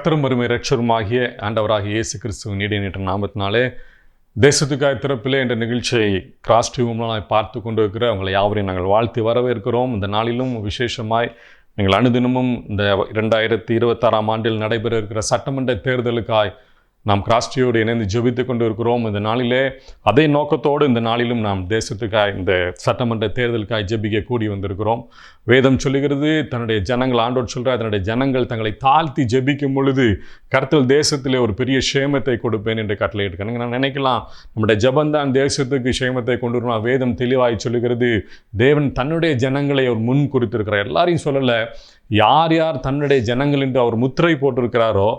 கர்த்தரும் அருமை இரட்சகருமாகிய ஆண்டவராகிய இயேசு கிறிஸ்துவின் இடைநீட்ட நாமத்தினாலே தேசத்துக்காய் திறப்பிலே என்ற நிகழ்ச்சியை கிராஸ் டிவி மூலமாக பார்த்து கொண்டு இருக்கிற உங்களை யாவரையும் நாங்கள் வாழ்த்து வரவேற்கிறோம். இந்த நாளிலும் விசேஷமாய் நீங்கள் அனுதினமும் இந்த 2026 ஆண்டில் நடைபெற இருக்கிற சட்டமன்ற தேர்தலுக்காய் நாம் கிராஸ் டிவியோடு இணைந்து ஜெபித்து கொண்டு இருக்கிறோம். இந்த நாளிலே அதே நோக்கத்தோடு இந்த நாளிலும் நாம் தேசத்துக்காய் இந்த சட்டமன்ற தேர்தலுக்காய் ஜெபிக்க கூடி வந்திருக்கிறோம். வேதம் சொல்லுகிறது, தன்னுடைய ஜனங்கள், ஆண்டோர் சொல்கிறார், தன்னுடைய ஜனங்கள் தங்களை தாழ்த்தி ஜெபிக்கும் பொழுது கர்த்தர் தேசத்திலே ஒரு பெரிய சேமத்தை கொடுப்பேன் என்று கட்டளை எடுக்கணும். நான் நினைக்கலாம், நம்முடைய ஜபந்தான் தேசத்துக்கு சேமத்தை கொண்டு வரணும். வேதம் தெளிவாய் சொல்லுகிறது, தேவன் தன்னுடைய ஜனங்களை அவர் முன் குறித்திருக்கிறார். எல்லாரையும் சொல்லலை, யார் யார் தன்னுடைய ஜனங்கள் என்று அவர் முத்திரை போட்டிருக்கிறாரோ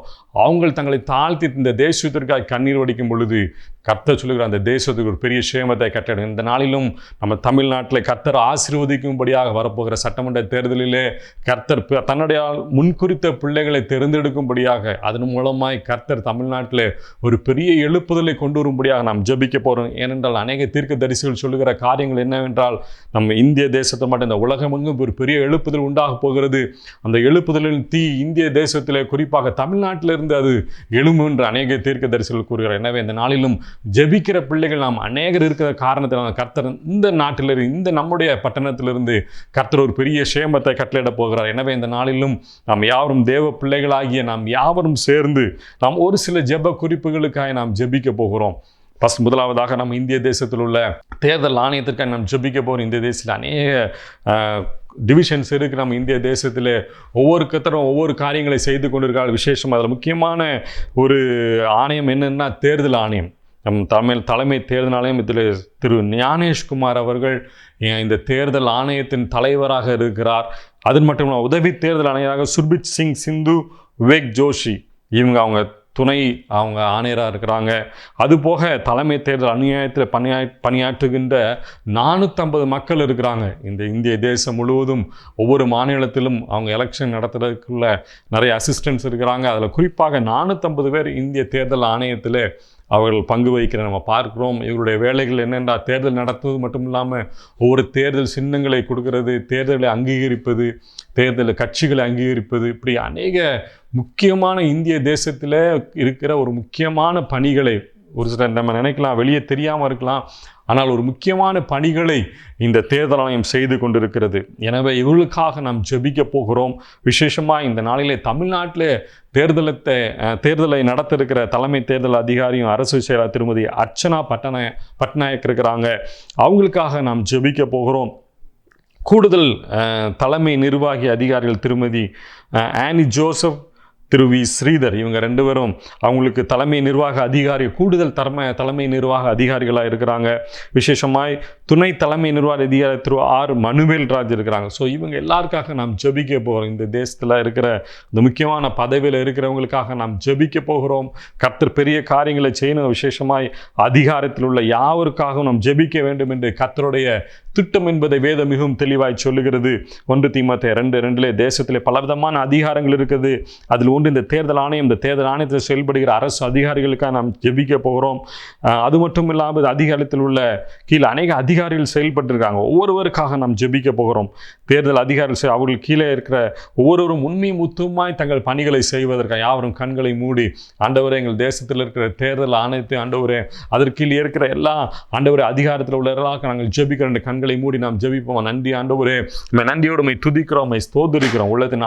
அவங்க தங்களை தாழ்த்தி இந்த தேசத்திற்காக கண்ணீர் வடிக்கும் பொழுது கர்த்தர் சொல்லுகிற அந்த தேசத்துக்கு ஒரு பெரிய சேமத்தை கட்டணும். இந்த நாளிலும் நம்ம தமிழ்நாட்டில் கர்த்தர் ஆசீர்வதிக்கும்படியாக வரப்போகிற சட்டமன்ற தேர்தலிலே கர்த்தர் தன்னுடைய முன்குறித்த பிள்ளைகளை தேர்ந்தெடுக்கும்படியாக அதன் மூலமாய் கர்த்தர் தமிழ்நாட்டில் ஒரு பெரிய எழுப்புதலை கொண்டு வரும்படியாக நாம் ஜெபிக்க போகிறோம். ஏனென்றால் அநேக தீர்க்கதரிசிகள் சொல்லுகிற காரியங்கள் என்னவென்றால், நம்ம இந்திய தேசத்தை மட்டும் இந்த உலகமெங்கும் ஒரு பெரிய எழுப்புதல் உண்டாக போகிறது. அந்த எழுப்புதலின் தீ இந்திய தேசத்திலே குறிப்பாக தமிழ்நாட்டிலிருந்து அது எழும்பு என்று அநேக தீர்க்கதரிசிகள் கூறுகிறார். எனவே இந்த நாளிலும் ஜெபிக்கிற பிள்ளைகள் நாம் அநேகர் இருக்கிற காரணத்தினால் கர்த்தர் இந்த நாட்டிலிருந்து, இந்த நம்முடைய பட்டணத்திலிருந்து கர்த்தர் ஒரு பெரிய சேமத்தை கட்டளையிட போகிறார். எனவே இந்த நாளிலும் நாம் யாவரும் தேவ பிள்ளைகளாகிய நாம் யாவரும் சேர்ந்து நாம் ஒரு சில ஜெப குறிப்புகளுக்காக நாம் ஜெபிக்க போகிறோம். முதலாவதாக நம்ம இந்திய தேசத்தில் உள்ள தேர்தல் ஆணையத்திற்காக நாம் ஜெபிக்க போகிறோம். இந்திய தேசத்தில் அநேக டிவிஷன்ஸ் இருக்குது. நம்ம இந்திய தேசத்தில் ஒவ்வொரு கத்தரும் ஒவ்வொரு காரியங்களை செய்து கொண்டிருக்காங்க. விசேஷம் அதில் முக்கியமான ஒரு ஆணையம் என்னென்னா தேர்தல் ஆணையம். நம் தலைமை தேர்தல் ஆணையம் இதில் திரு ஞானேஷ்குமார் அவர்கள் இந்த தேர்தல் ஆணையத்தின் தலைவராக இருக்கிறார். அது மட்டும் இல்லாமல் உதவி தேர்தல் ஆணையராக சுர்பித் சிங் சிந்து, விவேக் ஜோஷி அவங்க துணை ஆணையராக இருக்கிறாங்க. அதுபோக தலைமை தேர்தல் அநியாயத்தில் பணியாற்றுகின்ற 450 மக்கள் இருக்கிறாங்க. இந்த இந்திய தேசம் முழுவதும் ஒவ்வொரு மாநிலத்திலும் அவங்க எலெக்ஷன் நடத்துறதுக்குள்ள நிறைய அசிஸ்டன்ட்ஸ் இருக்கிறாங்க. அதில் குறிப்பாக 450 பேர் இந்திய தேர்தல் ஆணையத்தில் அவர்கள் பங்கு வகிக்கிற நம்ம பார்க்குறோம். இவருடைய வேலைகள் என்னென்றால் தேர்தல் நடத்துவது மட்டும் இல்லாமல் ஒவ்வொரு தேர்தல் சின்னங்களை கொடுக்கறது, தேர்தலை அங்கீகரிப்பது, தேர்தல் கட்சிகளை அங்கீகரிப்பது, இப்படி அநேக முக்கியமான இந்திய தேசத்தில் இருக்கிற ஒரு முக்கியமான பணிகளை ஒரு சில நம்ம நினைக்கலாம் வெளியே தெரியாமல் இருக்கலாம், ஆனால் ஒரு முக்கியமான பணிகளை இந்த தேர்தல் ஆணையம் செய்து கொண்டிருக்கிறது. எனவே இவர்களுக்காக நாம் ஜெபிக்க போகிறோம். விசேஷமாக இந்த நாளிலே தமிழ்நாட்டில் தேர்தலை நடத்த இருக்கிற தலைமை தேர்தல் அதிகாரியும் அரசு செயலாளர் திருமதி அர்ச்சனா பட்நாயக் இருக்கிறாங்க. அவங்களுக்காக நாம் ஜெபிக்க போகிறோம். கூடுதல் தலைமை நிர்வாகி அதிகாரிகள் திருமதி ஆனி ஜோசப், திரு வி ஸ்ரீதர், இவங்க 2 பேரும் அவங்களுக்கு தலைமை நிர்வாக அதிகாரி, கூடுதல் தலைமை நிர்வாக அதிகாரிகளாக இருக்கிறாங்க. விசேஷமாய் துணை தலைமை நிர்வாக அதிகாரி திரு ஆர் மனுவேல்ராஜ் இருக்கிறாங்க. ஸோ இவங்க எல்லாருக்காக நாம் ஜெபிக்க போகிறோம். இந்த தேசத்தில் இருக்கிற இந்த முக்கியமான பதவியில் இருக்கிறவங்களுக்காக நாம் ஜெபிக்க போகிறோம். கர்த்தர் பெரிய காரியங்களை செய்யணும். விசேஷமாய் அதிகாரத்தில் உள்ள யாவருக்காகவும் நாம் ஜெபிக்க வேண்டும் என்று கர்த்தருடைய திட்டம் என்பதை வேதம் மிகவும் தெளிவாய் சொல்லுகிறது. 1 தீமோத்தேயு 2:2 தேசத்திலே பலவிதமான அதிகாரங்கள் இருக்குது. அதில் ஒன்று இந்த தேர்தல் ஆணையம். இந்த தேர்தல் ஆணையத்தில் செயல்படுகிற அரசு அதிகாரிகளுக்காக நாம் ஜெபிக்க போகிறோம். அது மட்டும் இல்லாமல் அதிகாரத்தில் உள்ள கீழே அநேக அதிகாரிகள் செயல்பட்டிருக்காங்க. ஒவ்வொருவருக்காக நாம் ஜெபிக்க போகிறோம். தேர்தல் அதிகாரிகள் அவர்கள் கீழே இருக்கிற ஒவ்வொருவரும் உண்மை முத்துமாய் தங்கள் பணிகளை செய்வதற்காக யாவரும் கண்களை மூடி, ஆண்டவரே எங்கள் தேசத்தில் இருக்கிற தேர்தல் ஆணையத்தை ஆண்டவரே, அதற்கு இருக்கிற எல்லா ஆண்டவரே அதிகாரத்தில் உள்ளவர்களாக நாங்கள் ஜெபிக்கிற கண்களை மூடி நாம் ஜெபிப்போம். நன்றி ஆண்டவரே, நன்றியோடு மை துதிக்கிறோம், மை ஸ்தோத்திரிக்கிறோம். உள்ளத்தின்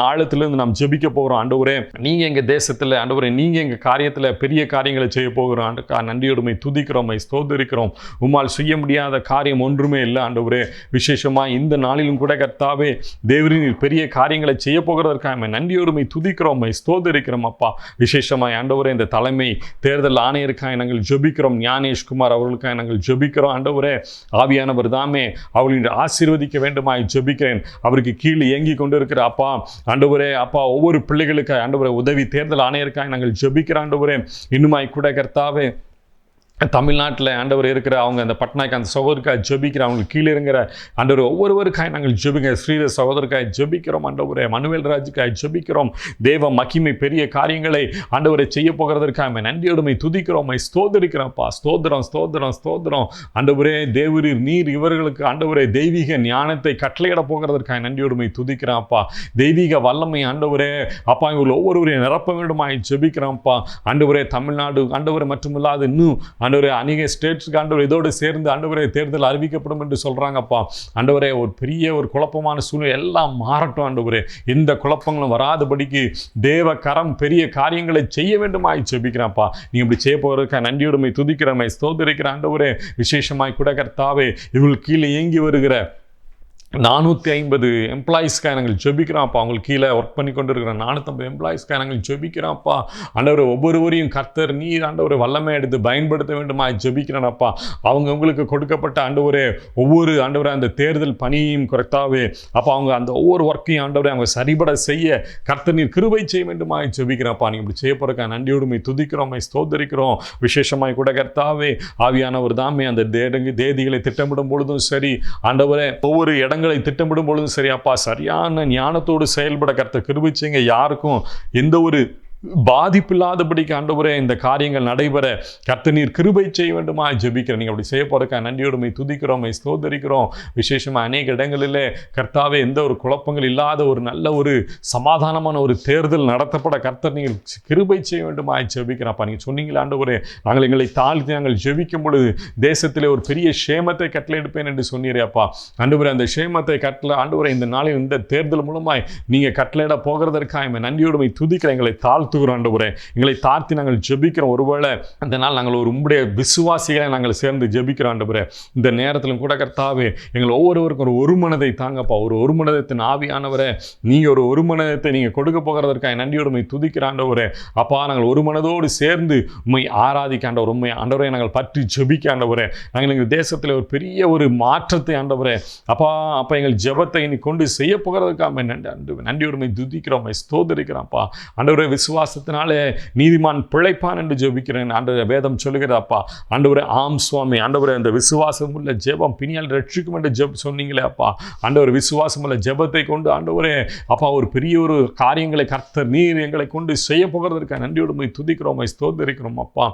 ஆழத்திலிருந்து நாம் ஜெபிக்க போகிறோம். ஆண்டவரே, நீங்க எங்க தேசத்தில், ஆண்டவரே நீங்க எங்க காரியத்தில் பெரிய காரியங்களை செய்ய போகிறோம். நன்றியோடு மை துதிக்கிறோம், மை ஸ்தோத்திரிக்கிறோம். உம்மால் செய்ய முடியாத காரியம் ஒன்றுமே இல்லை ஆண்டவரே. விசேஷமா இந்த நாளிலும் கூட கர்த்தாவே தேவரின் பெரிய காரியங்களை செய்ய போகிறதற்காக நன்றியோடு மை துதிக்கிறோம், மை ஸ்தோத்திரிக்கிறோம். அப்பா, விசேஷமாய் ஆண்டவரே இந்த தலைமை தேர்தல் ஆணையருக்காக நாங்கள் ஜெபிக்கிறோம். ஞானேஷ்குமார் அவர்களுக்காக நாங்கள் ஜெபிக்கிறோம். ஆண்டவரே, ஆவியானவர் தாமே அவர்களை ஆசீர்வதிக்க வேண்டுமாய் ஜெபிக்கிறேன். அவருக்கு கீழே இயங்கி கொண்டிருக்கிற அப்பா, ஆண்டவரே அப்பா, ஒவ்வொரு பிள்ளைகளுக்காக ஆண்டவரே உதவி தேர்தல் ஆணையருக்காக நாங்கள் ஜெபிக்கிறோம். ஆண்டவரே இன்னுமாய் கூட கர்த்தாவே தமிழ்நாட்டில் ஆண்டவர் இருக்கிற அவங்க அந்த பட்னாய்க்கு அந்த சகோதரக்காய் ஜெபிக்கிற அவங்களுக்கு கீழே இருக்கிற ஆண்டவர் ஒவ்வொருவருக்காய் நாங்கள் ஜெபிக்க ஸ்ரீர சகோதரக்காய் ஜெபிக்கிறோம். ஆண்டவரே மனுவேல் ராஜுக்காய் ஜெபிக்கிறோம். தேவ மகிமை பெரிய காரியங்களை ஆண்டவரை செய்ய போகிறதற்காக நன்றியோடுமை துதிக்கிறோம், ஸ்தோத்தரிக்கிறோம்ப்பா. ஸ்தோத்திரம் ஸ்தோத்திரம் ஸ்தோத்திரம். ஆண்டவரே தேவரீர் நீர் இவர்களுக்கு ஆண்டவரே தெய்வீக ஞானத்தை கட்டளையிட போகிறதற்காக நன்றியோடுமை துதிக்கிறான்ப்பா. தெய்வீக வல்லமை ஆண்டவரே அப்பா இவர்கள் ஒவ்வொருவரையும் நிரப்ப வேண்டுமாய் ஜெபிக்கிறோம்ப்பா. ஆண்டவரே தமிழ்நாடு ஆண்டவரை மட்டுமில்லாது இன்னும் ஆண்டவரே அநேக ஸ்டேட்ஸ்க்கு ஆண்டவர் இதோடு சேர்ந்து ஆண்டவரே தேர்தல் அறிவிக்கப்படும் என்று சொல்கிறாங்கப்பா. ஆண்டவரே ஒரு பெரிய ஒரு குழப்பமான சூழ்நிலை எல்லாம் மாறட்டும் ஆண்டவரே. எந்த குழப்பங்களும் வராதபடிக்கு தேவ கரம் பெரிய காரியங்களை செய்ய வேண்டுமாய் ஜெபிக்கிறான்ப்பா. நீ இப்படி செய்ய போகிறதுக்காக நன்றியோடுமை துதிக்கிறமை ஸ்தோத்திரிக்கிற ஆண்டவரே. விசேஷமாய் கூட கர்த்தாவே இவள் கீழே இயங்கி வருகிற 450 எம்ப்ளாயீஸ்க்காக நாங்கள் ஜெபிக்கிறோம்ப்பா. அவங்களுக்கு கீழே ஒர்க் பண்ணி கொண்டு இருக்கிற 450 எம்ப்ளாயீஸ்க்காக நாங்கள் ஜெபிக்கிறோம்ப்பா. ஆண்டவர் ஒவ்வொருவரையும் கர்த்தர் நீர் ஆண்டவரை வல்லமை எடுத்து பயன்படுத்த வேண்டுமா ஜெபிக்கிறேனப்பா. அவங்க உங்களுக்கு கொடுக்கப்பட்ட ஆண்டவரே ஒவ்வொரு ஆண்டவரை அந்த தேர்தல் பணியையும் கர்த்தாவே அப்போ அவங்க அந்த ஒவ்வொரு ஒர்க்கையும் ஆண்டவரை அவங்க சரிபட செய்ய கர்த்தர் நீர் கிருபை செய்ய வேண்டுமா ஜெபிக்கிறப்பா. நீங்கள் இப்படி செய்ய போகிறக்கா நன்றியோடுமை துதிக்கிறோம், ஸ்தோத்தரிக்கிறோம். விசேஷமாய் கூட கர்த்தாவே ஆவியானவர் தாமே அந்த தேதிகளை திட்டமிடும் பொழுதும் சரி ஆண்டவரே ஒவ்வொரு இடங்கள் திட்டமிடும் பொழுதும் சரியாப்பா சரியான ஞானத்தோடு செயல்பட கர்த்தர் கிருபை செய்யுங்க. யாருக்கும் எந்த ஒரு பாதிப்பில்லாதபடிக்கு ஆண்டவரே இந்த காரியங்கள் நடைபெற கர்த்தர் நீர் கிருபை செய்ய வேண்டுமா ஜெபிக்கிறேன். நீங்கள் அப்படி செய்ய போறதுக்காக நன்றியோடுமை துதிக்கிறோம், ஸ்தோத்தரிக்கிறோம். விசேஷமாக அநேக இடங்களிலே கர்த்தாவே எந்த ஒரு குழப்பங்கள் இல்லாத ஒரு நல்ல ஒரு சமாதானமான ஒரு தேர்தல் நடத்தப்பட கர்த்தர் நீங்கள் கிருபை செய்ய வேண்டுமா ஜெபிக்கிறப்பா. நீங்கள் சொன்னீங்களா ஆண்டவரே நாங்கள் எங்களை தாழ்த்தி நாங்கள் ஜெபிக்கும் பொழுது தேசத்திலே ஒரு பெரிய சேமத்தை கட்டளை எடுப்பேன் என்று சொன்னீரேப்பா. ஆண்டவரே அந்த சேமத்தை கட்டளை ஆண்டவரே இந்த நாளில் இந்த தேர்தல் மூலமாய் நீங்கள் கட்டளையிட போகிறதற்காக நன்றியோடுமை துதிக்கிற எங்களை தாழ்த்து ஆண்டவரே எங்களை தாழ்த்தி நாங்கள் ஜெபிக்கிறோம். ஒருவேளை அந்த நாள் நாங்கள் ஒரு உம்முடைய விசுவாசிகளை நாங்கள் சேர்ந்து ஜெபிக்கிறோம் ஆண்டவரே. இந்த நேரத்திலும் கூட கர்த்தாவே எங்கள் ஒவ்வொருவருக்கும் ஒரு மனதை தாங்கப்பா. ஒரு மனதத்தின் ஆவியானவரே நீங்கள் ஒரு மனதத்தை நீங்கள் கொடுக்க போகிறதற்காக நன்றியோடுமை துதிக்கிற ஆண்டவரே. அப்பா நாங்கள் ஒரு மனதோடு சேர்ந்து உண்மை ஆராதிக்க ஆண்டவர் உண்மை ஆண்டவரை நாங்கள் பற்றி ஜெபிக்க ஆண்டவரே. நாங்கள் எங்கள் தேசத்தில் ஒரு பெரிய ஒரு மாற்றத்தை ஆண்டவரே அப்பா எங்கள் ஜெபத்தை இனி கொண்டு செய்ய போகிறதுக்காக நன்றியோடுமை துதிக்கிறோம், ஸ்தோத்தரிக்கிறோம்ப்பா. ஆண்டவரே விசுவாசத்தினாலே நீதிமான் பிழைப்பான் என்று ஜெபிக்கிறேன் ஆண்டவரே. வேதம் சொல்லுகிறப்பா ஆண்டவரே ஆம் சுவாமி. ஆண்டவரே அந்த விசுவாசம் உள்ள ஜெபம் பிணியால் ரட்சிக்கும் என்று சொன்னீங்களே அப்பா. ஆண்டவர் விசுவாசம் உள்ள ஜெபத்தை கொண்டு ஆண்டவரே அப்பா ஒரு பெரிய ஒரு காரியங்களை கர்த்தர் நீர் எங்களை கொண்டு செய்ய போகிறதற்காக நன்றியோடுமை துதிக்கிறோம், ஸ்தோத்தரிக்கிறோம் அப்பா.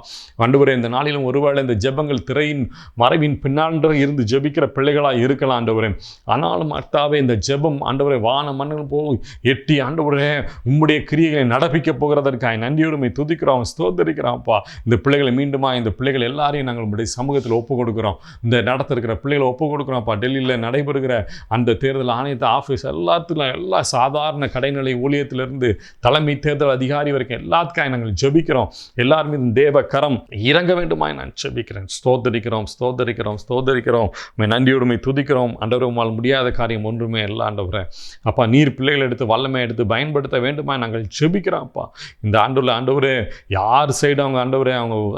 ஆண்டவரே இந்த நாளிலும் ஒருவேளை இந்த ஜெபங்கள் திரையின் மறைவின் பின்னாண்டு இருந்து ஜெபிக்கிற பிள்ளைகளாக இருக்கலாம் ஆண்டவரே. ஆனாலும் கர்த்தாவே இந்த ஜெபம் ஆண்டவரே வான மண்ணில் போய் எட்டி ஆண்டவரே உம்முடைய கிரியைகளை நடப்பிக்க போகிறதற்காக நன்றியோடுமை துதிக்கிறோம், ஸ்தோத்தரிக்கிறோம்ப்பா. இந்த பிள்ளைகளை மீண்டுமா இந்த பிள்ளைகள் எல்லாரையும் நாங்கள் உங்களுடைய சமூகத்தில் ஒப்புக் கொடுக்குறோம். இந்த நடத்திருக்கிற பிள்ளைகளை ஒப்புக் கொடுக்குறோம்ப்பா. டெல்லியில் நடைபெறுகிற அந்த தேர்தல் ஆணையத்தை ஆஃபீஸ் எல்லாத்துலையும் எல்லா சாதாரண கடைநிலை ஊழியத்திலிருந்து தலைமை தேர்தல் அதிகாரி வரைக்கும் எல்லாத்துக்காக நாங்கள் ஜெபிக்கிறோம். எல்லாருமே தேவ கரம் இறங்க வேண்டுமாய் நான் ஜெபிக்கிறேன். ஸ்தோத்தரிக்கிறோம் ஸ்தோத்தரிக்கிறோம் ஸ்தோத்தரிக்கிறோம். நன்றியோடுமை துதிக்கிறோம். ஆண்டவரால் முடியாத காரியம் ஒன்றுமே இல்லை ஆண்டவரே. அப்பா நீர் பிள்ளைகளை எடுத்து வல்லமை எடுத்து பயன்படுத்த வேண்டுமா நாங்கள் ஜெபிக்கிறோம்ப்பா. இந்த ஆண்டவரே யார் சைடு அவங்க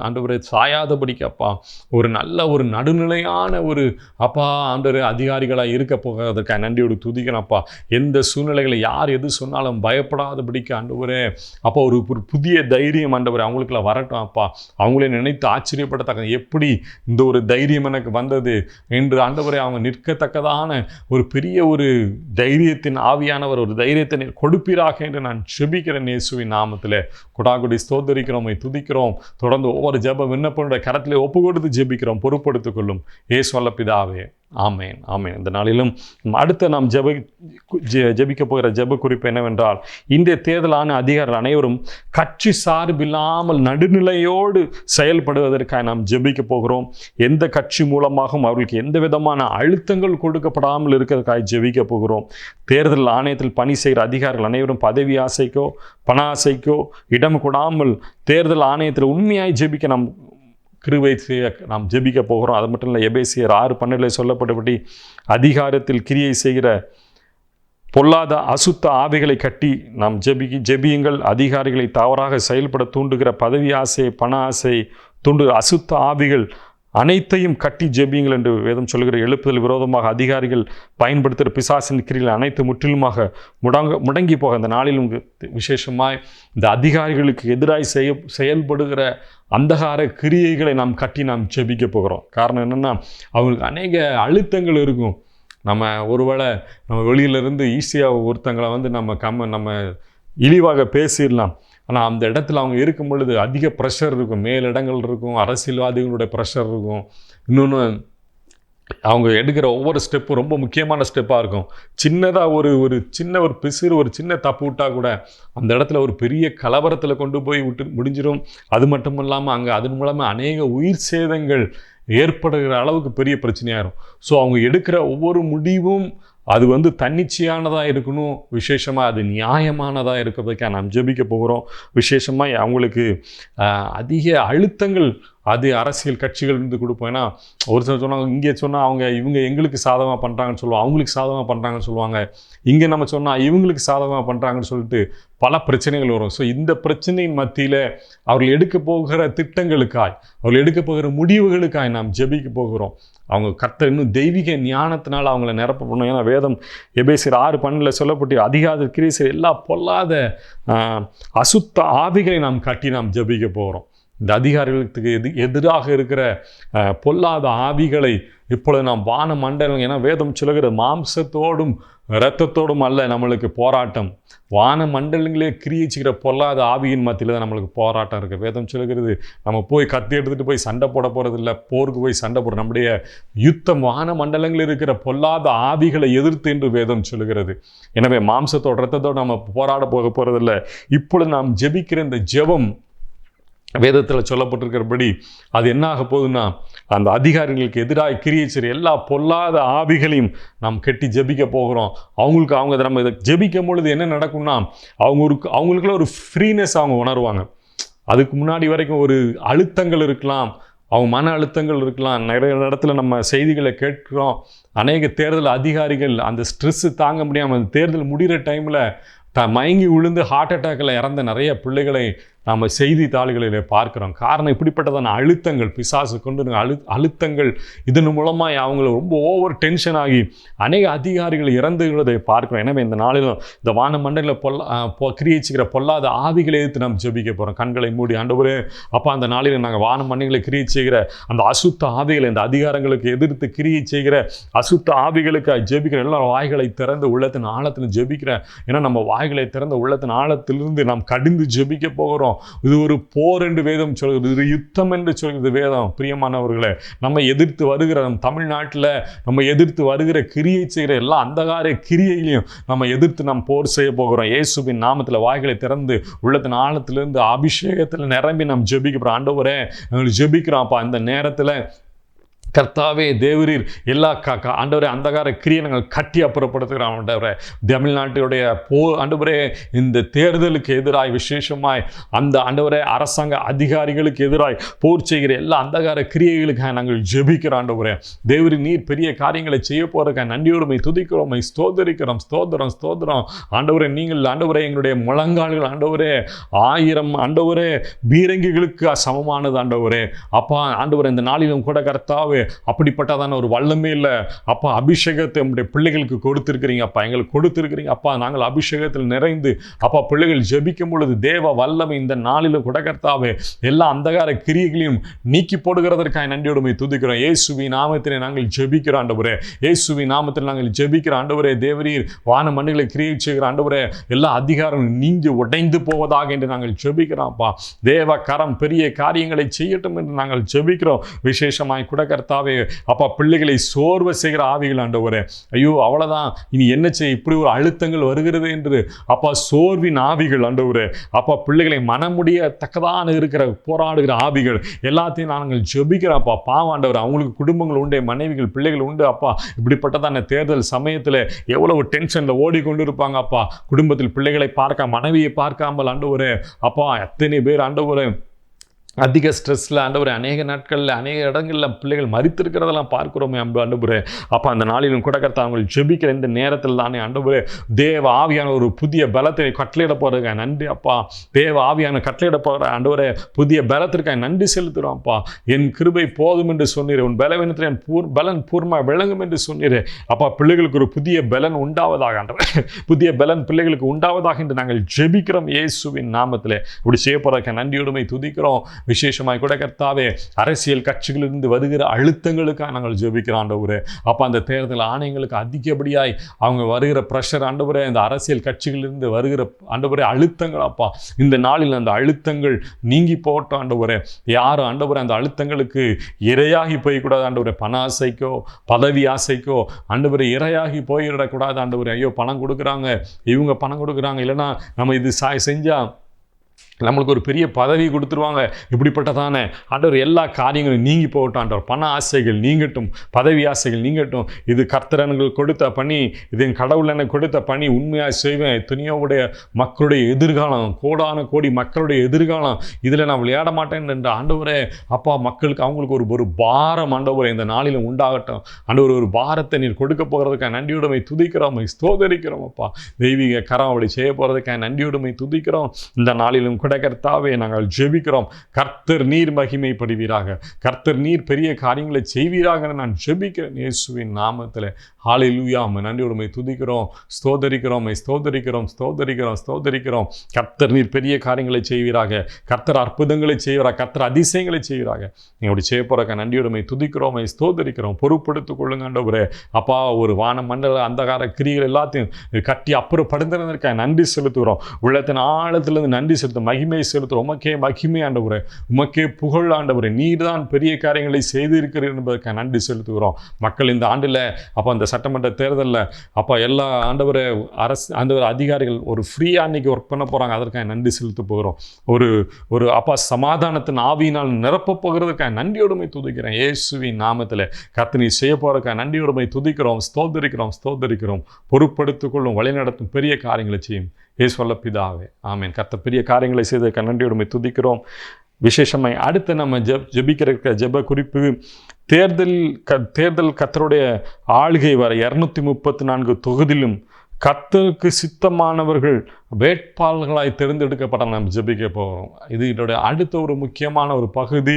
ஆண்டவரே சாயாதபடிக்கப்பா ஒரு நல்ல ஒரு நடுநிலையான ஒரு அப்பா ஆண்டவரே அதிகாரிகளாக இருக்க போகிறதுக்காக நன்றியோடு துதிக்கிறோம்ப்பா. எந்த சூழ்நிலைகளை யார் எது சொன்னாலும் பயப்படாதபடிக்கு ஆண்டவரே அப்போ ஒரு புதிய தைரியம் ஆண்டவரே அவங்களுக்குள்ள வரட்டும் அப்பா. அவங்களே நினைத்து ஆச்சரியப்படத்தக்க எப்படி இந்த ஒரு தைரியம் எனக்கு வந்தது என்று ஆண்டவரே அவங்க நிற்கத்தக்கதான ஒரு பெரிய ஒரு தைரியத்தின் ஆவியானவர் ஒரு தைரியத்தை கொடுப்பீராக என்று நான் ஜெபிக்கிறேன் இயேசுவின் நாமத்திலே. கொடாகுடி ஸ்தோத்தரிக்கிறோம், துதிக்கிறோம். தொடர்ந்து ஒவ்வொரு ஜெப விண்ணப்பனுடைய கரத்திலே ஒப்பு கொடுத்து ஜெபிக்கிறோம். பொறுப்படுத்திக் கொள்ளும் இயேசு வல்ல பிதாவே. ஆமேன் ஆமேன். இந்த நாளிலும் அடுத்த நாம் ஜெபிக்க போகிற ஜெப குறிப்பு என்னவென்றால் இந்திய தேர்தலான அதிகாரிகள் அனைவரும் கட்சி சார்பில்லாமல் நடுநிலையோடு செயல்படுவதற்காக நாம் ஜெபிக்க போகிறோம். எந்த கட்சி மூலமாகவும் அவர்களுக்கு எந்த விதமான அழுத்தங்கள் கொடுக்கப்படாமல் இருக்கிறதுக்காக ஜெபிக்க போகிறோம். தேர்தல் ஆணையத்தில் பணி செய்கிற அதிகாரிகள் அனைவரும் பதவி ஆசைக்கோ பண ஆசைக்கோ இடம் கொடாமல் தேர்தல் ஆணையத்தில் உண்மையாய் ஜெபிக்க நாம் கிருபை செய்ய நாம் ஜெபிக்க போகிறோம். அது மட்டும் இல்லை, எபேசியர் 6:12 சொல்லப்பட்டபடி அதிகாரத்தில் கிரியை செய்கிற பொல்லாத அசுத்த ஆவிகளை கட்டி நாம் ஜெபியுங்கள். அதிகாரிகளை தவறாக செயல்பட தூண்டுகிற பதவி ஆசை பண ஆசை தூண்டுகிற அசுத்த ஆவிகள் அனைத்தையும் கட்டி ஜெபியுங்கள் என்று வேதம் சொல்கிற. எழுப்புதல் விரோதமாக அதிகாரிகள் பயன்படுத்துகிற பிசாசின் கிரிகள் அனைத்து முற்றிலுமாக முடங்கி போக இந்த நாளிலும் விசேஷமாய் இந்த அதிகாரிகளுக்கு எதிராய் செயல்படுகிற அந்தகார கிரியைகளை நாம் கட்டி நாம் ஜெபிக்க போகிறோம். காரணம் என்னென்னா, அவங்களுக்கு அநேக அழுத்தங்கள் இருக்கும். நம்ம ஒருவேளை நம்ம வெளியிலேருந்து ஈஸியாக ஒருத்தங்களை வந்து நம்ம இழிவாக பேசிடலாம். ஆனால் அந்த இடத்துல அவங்க இருக்கும் பொழுது அதிக ப்ரெஷர் இருக்கும், மேலிடங்கள் இருக்கும், அரசியல்வாதிகளுடைய ப்ரெஷர் இருக்கும். இன்னொன்று, அவங்க எடுக்கிற ஒவ்வொரு ஸ்டெப்பும் ரொம்ப முக்கியமான ஸ்டெப்பாக இருக்கும். சின்னதாக ஒரு சின்ன தப்பு விட்டால் கூட அந்த இடத்துல ஒரு பெரிய கலவரத்தில் கொண்டு போய் முடிஞ்சிடும். அது மட்டும் இல்லாமல் அங்கே அதன் மூலமாக அநேக உயிர் சேதங்கள் ஏற்படுகிற அளவுக்கு பெரிய பிரச்சனையாயிரும். ஸோ அவங்க எடுக்கிற ஒவ்வொரு முடிவும் அது வந்து தன்னிச்சையானதாக இருக்கணும். விசேஷமாக அது நியாயமானதாக இருக்கிறதுக்காக நாம் ஜெபிக்க போகிறோம். விசேஷமாக அவங்களுக்கு அதிக அழுத்தங்கள் அது அரசியல் கட்சிகள் இருந்து கொடுப்போம். ஏன்னா ஒரு சிலர் சொன்னாங்க, இங்கே சொன்னால் இவங்க எங்களுக்கு சாதகமாக பண்ணுறாங்கன்னு சொல்லுவாங்க, அவங்களுக்கு சாதகமாக பண்ணுறாங்கன்னு சொல்லுவாங்க. இங்கே நம்ம சொன்னால் இவங்களுக்கு சாதகமாக பண்ணுறாங்கன்னு சொல்லிட்டு பல பிரச்சனைகள் வரும். ஸோ இந்த பிரச்சனையின் மத்தியில் அவர்கள் எடுக்க போகிற திட்டங்களுக்காய், அவர்கள் எடுக்க போகிற முடிவுகளுக்காய் நாம் ஜெபிக்க போகிறோம். அவங்க கர்த்தர் இன்னும் தெய்வீக ஞானத்தினால் அவங்கள நிரப்ப பண்ணணும். ஏன்னா வேதம் எபேசியர் 6:12 சொல்லப்பட்டு அதிகார கிரீசர் எல்லா பொல்லாத அசுத்த ஆவிகளை நாம் கட்டி நாம் ஜெபிக்க போகிறோம். இந்த அதிகாரிகளுக்கு எதிராக இருக்கிற பொல்லாத ஆவிகளை இப்பொழுது நாம் வான மண்டலம், ஏன்னா வேதம் சொல்லுகிற மாம்சத்தோடும் இரத்தத்தோடும் அல்ல நம்மளுக்கு போராட்டம், வான மண்டலங்களே கிரியச்சிக்கிற பொல்லாத ஆவியின் மத்தியில் தான் நம்மளுக்கு போராட்டம் இருக்குது. வேதம் சொல்லுகிறது, நம்ம போய் கத்தி எடுத்துகிட்டு போய் சண்டை போட போகிறது இல்லை, போருக்கு போய் சண்டை போடுற நம்முடைய யுத்தம் வான மண்டலங்களில் இருக்கிற பொல்லாத ஆவிகளை எதிர்த்து என்று வேதம் சொல்லுகிறது. எனவே மாம்சத்தோட இரத்தத்தோடு நம்ம போராட போக போகிறதில்லை. இப்பொழுது நாம் ஜெபிக்கிற இந்த ஜெபம் வேதத்தில் சொல்லப்பட்டிருக்கிறபடி அது என்ன ஆக போகுதுன்னா, அந்த அதிகாரிகளுக்கு எதிராக கிரியேச்சர் எல்லா பொல்லாத ஆவிகளையும் நாம் கட்டி ஜெபிக்க போகிறோம். அவங்க நம்ம இதை ஜெபிக்கும் பொழுது என்ன நடக்கும்னா, அவங்களுக்குள்ள ஒரு ஃப்ரீனஸ் அவங்க உணர்வாங்க. அதுக்கு முன்னாடி வரைக்கும் ஒரு அழுத்தங்கள் இருக்கலாம், அவங்க மன அழுத்தங்கள் இருக்கலாம். நிறைய இடத்துல நம்ம செய்திகளை கேட்கிறோம், அநேக தேர்தல் அதிகாரிகள் அந்த ஸ்ட்ரெஸ்ஸு தாங்க முடியாமல் அந்த தேர்தல் முடிகிற டைமில் மயங்கி விழுந்து ஹார்ட் அட்டாக்கில் இறந்த நிறைய பிள்ளைகளை நாம் செய்தித்தாள்களில் பார்க்குறோம். காரணம் இப்படிப்பட்டதான அழுத்தங்கள், பிசாசு கொண்டு அழுத்தங்கள் இதன் மூலமாக அவங்கள ரொம்ப ஓவர் டென்ஷன் ஆகி அநேக அதிகாரிகள் இறந்துகிறதை பார்க்குறோம். எனவே இந்த நாளிலும் இந்த வான மண்டலில் கிரியச்சிக்கிற பொல்லாத ஆவிகளை எதிர்த்து நாம் ஜெபிக்க போகிறோம். கண்களை மூடி, ஆண்டவரே அப்பா, அந்த நாளில் நாங்கள் வான மண்டலிகளை கிரியை செய்கிற அந்த அசுத்த ஆவிகளை, இந்த அதிகாரங்களுக்கு எதிர்த்து கிரியை செய்கிற அசுத்த ஆவிகளுக்கு ஜெபிக்கிற எல்லாரும் வாய்களை திறந்து உள்ளத்தின் ஆழத்தில் ஜெபிக்கிறேன். ஏன்னா நம்ம வாய்களை திறந்த உள்ளத்தின் ஆழத்திலிருந்து நாம் கடிந்து ஜெபிக்க போகிறோம். இது ஒரு போர் என்று வேதம் சொல்கிறது, இது யுத்தம் என்று சொல்கிறது வேதம். பிரியமானவர்களே, நம்ம எதிர்த்து வருகிற நம் தமிழ்நாட்டில் நம்ம எதிர்த்து வருகிற கிரியை செய்கிற எல்லா அந்தகார கிரியைகளையும் நம்ம எதிர்த்து நாம் போர் செய்ய போகிறோம். இயேசுவின் நாமத்தில் வாய்களை திறந்து உள்ளத்தின் ஆழத்திலிருந்து அபிஷேகத்தில் நிரம்பி நாம் ஜெபிக்கிறோம். ஆண்டவரே நாங்கள் ஜெபிக்கிறோம்ப்பா. இந்த நேரத்தில் கர்த்தாவே தேவரீர் எல்லா ஆண்டவரே அந்தகார கிரியை நாங்கள் கட்டி அப்புறப்படுத்துகிறோம். ஆண்டவரே தமிழ்நாட்டுடைய ஆண்டவரே இந்த தேர்தலுக்கு எதிராய் விசேஷமாய் அந்த ஆண்டவரே அரசாங்க அதிகாரிகளுக்கு எதிராய் போர் செய்கிற எல்லா அந்தகார கிரியைகளுக்காக நாங்கள் ஜெபிக்கிறோம். ஆண்டவரே தேவரீர் நீர் பெரிய காரியங்களை செய்ய போகிறக்காக நன்றியோடுமை துதிக்கிறோம், ஸ்தோதரிக்கிறோம். ஸ்தோத்திரம் ஆண்டவரே. நீங்கள் ஆண்டவரே எங்களுடைய முழங்கால்கள் ஆண்டவரே 1000 ஆண்டவரே பீரங்கிகளுக்கு சமமானது ஆண்டவரே. அப்பா ஆண்டவரே, இந்த நாளிலும் கூட கர்த்தாவே அப்படிப்பட்டதான ஒரு வல்லமே இல்லை அப்பா. அபிஷேகத்தை நம்முடைய பிள்ளைகளுக்கு கொடுத்திருக்கிறீங்க அப்பா, எங்களுக்கு கொடுத்திருக்கிறீங்க அப்பா. நாங்கள் அபிஷேகத்தில் நிறைந்து அப்பா பிள்ளைகள் ஜெபிக்கும் பொழுது தேவ வல்லமை இந்த நாளிலும் கூட கர்த்தாவே எல்லா அந்தகார கிரியைகளையும் நீக்கி போடுகிறதற்காக நன்றியோடுமை துதிக்கிறோம். இயேசுவின் நாமத்திலே நாங்கள் ஜெபிக்கிறோம் ஆண்டவரே. இயேசுவின் நாமத்தில் நாங்கள் ஜெபிக்கிறோம் ஆண்டவரே. தேவரீர் வான மண்டலை கிரியை செய்கிற ஆண்டவரே எல்லா அதிகாரம் நீங்கி உடைந்து போவதாக என்று நாங்கள் ஜெபிக்கிறோம் அப்பா. தேவ கரம் பெரிய காரியங்களை செய்யட்டும் என்று நாங்கள் ஜெபிக்கிறோம். விசேஷமாய் கூட கர்த்தாவே அப்பா பிள்ளைகளை சோர்வு செய்கிற ஆவிகள் ஆண்டவரே, ஐயோ அவ்வளவுதான் இனி என்ன செய்ய, இப்படி ஒரு அழுத்தங்கள் வருகிறது என்று அப்பா சோர்வின் ஆவிகள் ஆண்டவரே, அப்பா பிள்ளைகளை மனமுடிய தக்கதான இருக்கிற போராடுகிற ஆவிகள் எல்லாத்தையும் நாங்கள் ஜெபிக்கிறோம் அப்பா. பாவாண்டவர் அவங்களுக்கு குடும்பங்கள் உண்டு, மனைவிகள் பிள்ளைகள் உண்டு அப்பா. இப்படிப்பட்டதான தேர்தல் சமயத்தில் எவ்வளவு டென்ஷனில் ஓடிக்கொண்டு இருப்பாங்க அப்பா. குடும்பத்தில் பிள்ளைகளை பார்க்க மனைவியை பார்க்காமல் ஆண்டவரே அப்பா எத்தனை பேர் ஆண்டவரே அதிக ஸ்ட்ரெஸ்ஸில் ஆண்டவரே அநேக நாட்களில் அநேக இடங்களில் பிள்ளைகள் மரித்திருக்கிறதெல்லாம் பார்க்குறோமே ஆண்டவரே. அப்போ அந்த நாளிலும் கூட கர்த்தா அவங்கள் ஜெபிக்கிற இந்த நேரத்தில் தானே ஆண்டவரே தேவ ஆவியான ஒரு புதிய பலத்தை கட்டளையிட போகிறதுக்காக நன்றி அப்பா. தேவ ஆவியான கட்டளையிட போகிற ஆண்டவரே புதிய பலத்திற்காக நன்றி செலுத்துகிறோம் அப்பா. என் கிருபை போதும் என்று சொன்னீர், உன் பலவீனத்தில் என் பலன் பூர்ணமாக விளங்கும் என்று சொன்னீர் அப்பா. பிள்ளைகளுக்கு ஒரு புதிய பலன் உண்டாவதாக ஆண்டவரே, புதிய பலன் பிள்ளைகளுக்கு உண்டாவதாக என்று நாங்கள் ஜெபிக்கிறோம் இயேசுவின் நாமத்தில். இப்படி செய்ய போகிறதுக்காக நன்றியோடுமை துதிக்கிறோம். விசேஷமாய் கூட கர்த்தாவே அரசியல் கட்சிகளிலிருந்து வருகிற அழுத்தங்களுக்காக நாங்கள் ஜெபிக்கிறோம் ஆண்டவரே. அப்போ அந்த தேர்தல் ஆணையங்களுக்கு அதிகப்படியாய் அவங்க வருகிற ப்ரெஷர் ஆண்டவரே, அந்த அரசியல் கட்சிகளிலிருந்து வருகிற ஆண்டவரே அழுத்தங்கள் அப்பா, இந்த நாளில் அந்த அழுத்தங்கள் நீங்கி போட்டோம் ஆண்டவரே. யாரும் ஆண்டவரே அந்த அழுத்தங்களுக்கு இரையாகி போய்க்கூடாது ஆண்டவரே. பண ஆசைக்கோ பதவி ஆசைக்கோ ஆண்டவரே இரையாகி போயிடக்கூடாது ஆண்டவரே. ஐயோ பணம் கொடுக்குறாங்க, இவங்க பணம் கொடுக்குறாங்க, இல்லைன்னா நம்ம இது செஞ்சால் நம்மளுக்கு ஒரு பெரிய பதவி கொடுத்துருவாங்க, இப்படிப்பட்டதானே ஆண்டவர் எல்லா காரியங்களும் நீங்கி போகட்டும் ஆண்டவர். பண ஆசைகள் நீங்கட்டும், பதவி ஆசைகள் நீங்கட்டும். இது கர்த்தரனுக்கு கொடுத்த பணி, இது என் கடவுள் எனக்கு கொடுத்த பணி, உண்மையாக செய்வேன். எத்தனையோடைய மக்களுடைய எதிர்காலம், கோடான கோடி மக்களுடைய எதிர்காலம், இதில் நான் விளையாட மாட்டேன் என்ற ஆண்டவரே அப்பா. மக்களுக்கு அவங்களுக்கு ஒரு பாரம் ஆண்டவரே இந்த நாளிலும் உண்டாகட்டும் ஆண்டவர். ஒரு பாரத்தை நீர் கொடுக்க போகிறதுக்காக நன்றியுடைமை துதிக்கிறோம், ஸ்தோதரிக்கிறோம் அப்பா. தெய்வீக கரம் அப்படி செய்ய போகிறதுக்காக நன்றியுடைமை துதிக்கிறோம். இந்த நாளிலும் கூட கர்த்தாவே நாங்கள் ஜெபிக்கிறோம். கர்த்தர் நீர் மகிமைப்படுவீராக, கர்த்தர் நீர் பெரிய காரியங்களை செய்வீராக நான் ஜெபிக்கிறேன் இயேசுவின் நாமத்தில். ஹல்லேலூயா. நன்றியோடுமை துதிக்கிறோம், ஸ்தோதரிக்கிறோம், ஸ்தோதரிக்கிறோம், ஸ்தோதரிக்கிறோம், ஸ்தோதரிக்கிறோம். கர்த்தர் நீர் பெரிய காரியங்களை செய்வீராக, கர்த்தர் அற்புதங்களை செய்வீராக, கர்த்தர் அதிசயங்களை செய்வீராக. நீங்கள் அப்படி செய்ய போகிறக்க நன்றியோடுமை துதிக்கிறோம், ஸ்தோதரிக்கிறோம். பொறுப்படுத்திக் கொள்ளுங்க ஆண்டவரே அப்பா. ஒரு வான மண்டல அந்தகார கிரிகள் எல்லாத்தையும் கட்டி அப்புறப்படுத்துறதுக்காக நன்றி செலுத்துகிறோம். உள்ளத்தின் ஆழத்திலிருந்து நன்றி செலுத்தும், மகிமை செலுத்துகிறோம். உமக்கே மகிமை ஆண்டவரே, உமக்கே புகழ் ஆண்டவரே. நீர் தான் பெரிய காரியங்களை செய்திருக்கிறீர் என்பதற்காக நன்றி செலுத்துகிறோம். மக்கள் இந்த ஆண்டில் அப்போ அந்த சட்டமன்ற தேர்தலில் அப்போ எல்லா ஆண்டவரை ஆண்டவர் அதிகாரிகள் ஒரு ஃப்ரீயாக அன்றைக்கி ஒர்க் பண்ண போகிறாங்க, அதற்காக நன்றி செலுத்த போகிறோம். ஒரு அப்பா சமாதானத்தின் ஆவியினால் நிரப்ப போகிறதுக்காக நன்றியோடுமை துதிக்கிறேன் இயேசுவின் நாமத்தில். கர்த்தர் செய்ய போகிறதுக்காக நன்றியோடுமை துதிக்கிறோம், ஸ்தோதரிக்கிறோம், ஸ்தோதரிக்கிறோம். பொறுப்படுத்திக் கொள்ளும், வழிநடத்தும் பெரிய காரியங்களை செய்யும் இயேசுவின் பிதாவே, ஆமென். கர்த்தர் பெரிய காரியங்களை செய்ததற்காக நன்றியோடுமை துதிக்கிறோம். விசேஷமாய் அடுத்து நம்ம ஜெபிக்கிற ஜெப குறிப்பு, தேர்தல் கர்த்தருடைய ஆளுகை வர 234 தொகுதியிலும் கர்த்தருக்கு சித்தமானவர்கள் வேட்பாளர்களாய் தேர்ந்தெடுக்கப்பட நாம் ஜெபிக்க போகிறோம். இது இதோடைய அடுத்த ஒரு முக்கியமான ஒரு பகுதி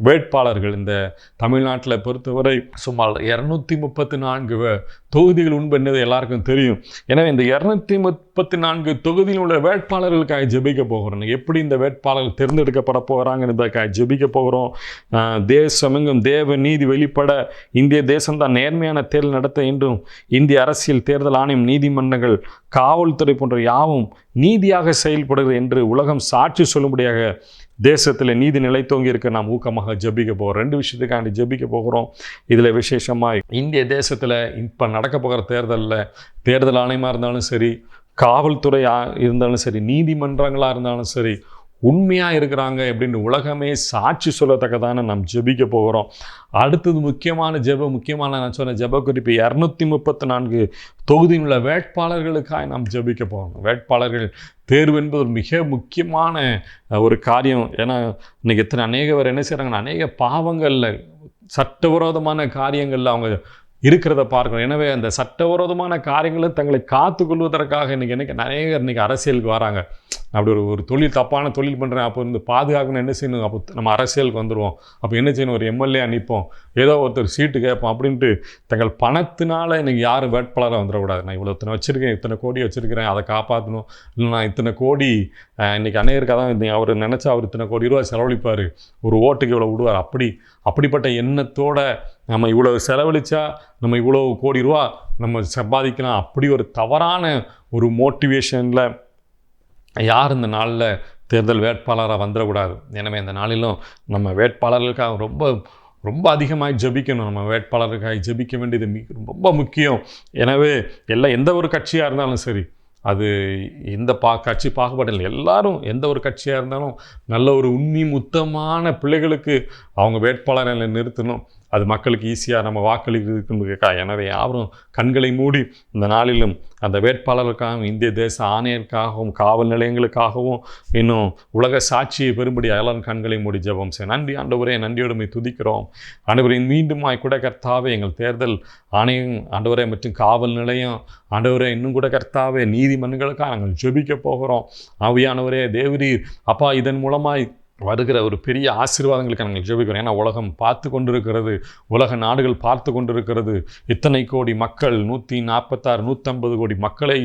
வேட்பாளர்கள். இந்த தமிழ்நாட்டில் பொறுத்தவரை சுமார் 234 தொகுதிகள் உண்டு என்பது எல்லாருக்கும் தெரியும். எனவே இந்த 234 தொகுதியில் உள்ள வேட்பாளர்களுக்காக ஜெபிக்க போகிறோம். எப்படி இந்த வேட்பாளர்கள் தேர்ந்தெடுக்கப்பட போகிறாங்க என்பதற்காக ஜெபிக்க போகிறோம். தேசமெங்கும் தேவ நீதி வெளிப்பட இந்திய தேசம்தான் நேர்மையான தேர்தல் நடத்த என்றும் இந்திய அரசியல் தேர்தல் ஆணையம், நீதிமன்றங்கள், காவல்துறை போன்ற யாவும் நீதியாக செயல்படுகிறது என்று உலகம் சாட்சி சொல்லும்படியாக தேசத்தில் நீதி நிலைத்தோங்கி இருக்க நாம் ஊக்கமாக ஜெபிக்க போகிறோம். 2 விஷயத்துக்காண்டி ஜெபிக்க போகிறோம். இதில் விசேஷமாக இந்திய தேசத்தில் இப்போ நடக்க போகிற தேர்தல் ஆணையமாக இருந்தாலும் சரி, காவல்துறை இருந்தாலும் சரி, நீதிமன்றங்களாக இருந்தாலும் சரி, உண்மையாக இருக்கிறாங்க அப்படின்னு உலகமே சாட்சி சொல்லத்தக்கதான நாம் ஜெபிக்க போகிறோம். அடுத்தது முக்கியமான நான் சொன்ன ஜெப குறிப்பு 234 தொகுதியில் உள்ள வேட்பாளர்களுக்காக நாம் ஜெபிக்க போகிறோம். வேட்பாளர்கள் தேர்வு என்பது ஒரு மிக முக்கியமான ஒரு காரியம். ஏன்னா இன்றைக்கி அநேகவர் என்ன செய்கிறாங்கன்னா, அநேக பாவங்களில் சட்டவிரோதமான காரியங்களில் அவங்க இருக்கிறத பார்க்கணும். எனவே அந்த சட்டவிரோதமான காரியங்களை தங்களை காத்து கொள்வதற்காக இன்றைக்கி அரசியலுக்கு வராங்க. அப்படி ஒரு தப்பான தொழில் பண்ணுறேன், அப்போ இந்த பாதுகாக்கணும், என்ன செய்யணும், அப்போ நம்ம அரசியலுக்கு வந்துடுவோம். அப்போ என்ன செய்யணும், ஒரு எம்எல்ஏ அனுப்போம், ஏதோ ஒருத்தர் சீட்டு கேட்போம் அப்படின்ட்டு தங்கள் பணத்தினால இன்றைக்கி யாரும் வேட்பாளராக வந்துடக்கூடாது. நான் இவ்வளோ வச்சுருக்கேன், இத்தனை கோடி வச்சுருக்கிறேன், அதை காப்பாற்றணும், இல்லை நான் இத்தனை கோடி இன்றைக்கி அநேகருக்காக தான் அவர் நினச்சா அவர் இத்தனை கோடி ரூபா செலவழிப்பார், ஒரு ஓட்டுக்கு இவ்வளோ விடுவார். அப்படிப்பட்ட எண்ணத்தோட நம்ம இவ்வளோ செலவழித்தா நம்ம இவ்வளோ கோடி ரூபா நம்ம சம்பாதிக்கலாம், அப்படி ஒரு தவறான ஒரு மோட்டிவேஷனில் யார் இந்த நாளில் தேர்தல் வேட்பாளராக வந்துடக்கூடாது. எனவே இந்த நாளிலும் நம்ம வேட்பாளர்களுக்காக ரொம்ப அதிகமாக ஜெபிக்கணும். நம்ம வேட்பாளருக்காக ஜெபிக்க வேண்டியது ரொம்ப முக்கியம். எனவே எந்த ஒரு கட்சியாக இருந்தாலும் சரி, அது இந்த கட்சி பாகுபாடில் எல்லாரும் எந்த ஒரு கட்சியாக இருந்தாலும் நல்ல ஒரு உத்தமமான பிள்ளைகளுக்கு அவங்க வேட்பாளர்களை நிறுத்தணும். அது மக்களுக்கு ஈஸியாக நம்ம வாக்களிக்கிறதுக்கு. எனவே யாரும் கண்களை மூடி இந்த நாளிலும் அந்த வேட்பாளர்களுக்காகவும் இந்திய தேச ஆணையருக்காகவும் காவல் நிலையங்களுக்காகவும் இன்னும் உலக சாட்சியை பெறும்படி எல்லாரும் கண்களை மூடி ஜெபம் செய்ய. நன்றி ஆண்டவரே, நன்றியோடுமை துதிக்கிறோம் ஆண்டவரே. மீண்டுமாய் கூட கர்த்தாவே எங்கள் தேர்தல் ஆணையம் ஆண்டவரே மற்றும் காவல் நிலையம் ஆண்டவரே இன்னும் கூட கர்த்தாவே நீதிமன்றங்களுக்காக நாங்கள் ஜெபிக்க போகிறோம். ஆவியானவரே தேவரீர் அப்பா, இதன் மூலமாய் வருகிற ஒரு பெரிய ஆசீர்வாதங்களுக்கு நாங்கள் ஜெபிக்கிறோம். ஏன்னா உலகம் பார்த்து கொண்டிருக்கிறது, உலக நாடுகள் பார்த்து கொண்டிருக்கிறது. இத்தனை கோடி மக்கள், 146 150 கோடி மக்களை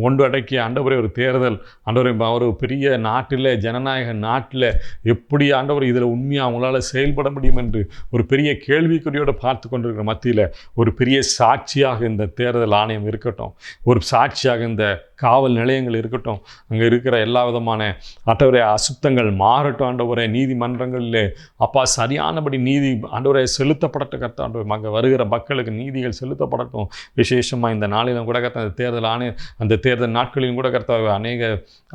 ஒன்று அடக்கிய ஆண்டவரே ஒரு தேர்தல் ஆண்டவரே, ஒரு பெரிய நாட்டில், ஜனநாயக நாட்டில் எப்படி ஆண்டவர் இதில் உண்மையாக அவங்களால் செயல்பட முடியும் என்று ஒரு பெரிய கேள்விக்குறியோடு பார்த்து கொண்டிருக்கிற மத்தியில் ஒரு பெரிய சாட்சியாக இந்த தேர்தல் ஆணையம் இருக்கட்டும், ஒரு சாட்சியாக இந்த காவல் நிலையங்கள் இருக்கட்டும், அங்கே இருக்கிற எல்லா விதமான ஆண்டவரே அசுத்தங்கள் மாறட்டும் ஆண்டவரே. நீதிமன்றங்களிலே அப்பா சரியானபடி நீதி ஆண்டவரே செலுத்தப்படட்டும் கர்த்தா. ஆண்டவரே அங்கே வருகிற மக்களுக்கு நீதிகள் செலுத்தப்படட்டும். விசேஷமாக இந்த நாளிலும் கூட கர்த்தா, அந்த தேர்தல் அந்த தேர்தல் நாட்களிலும் கூட கர்த்தா அநேக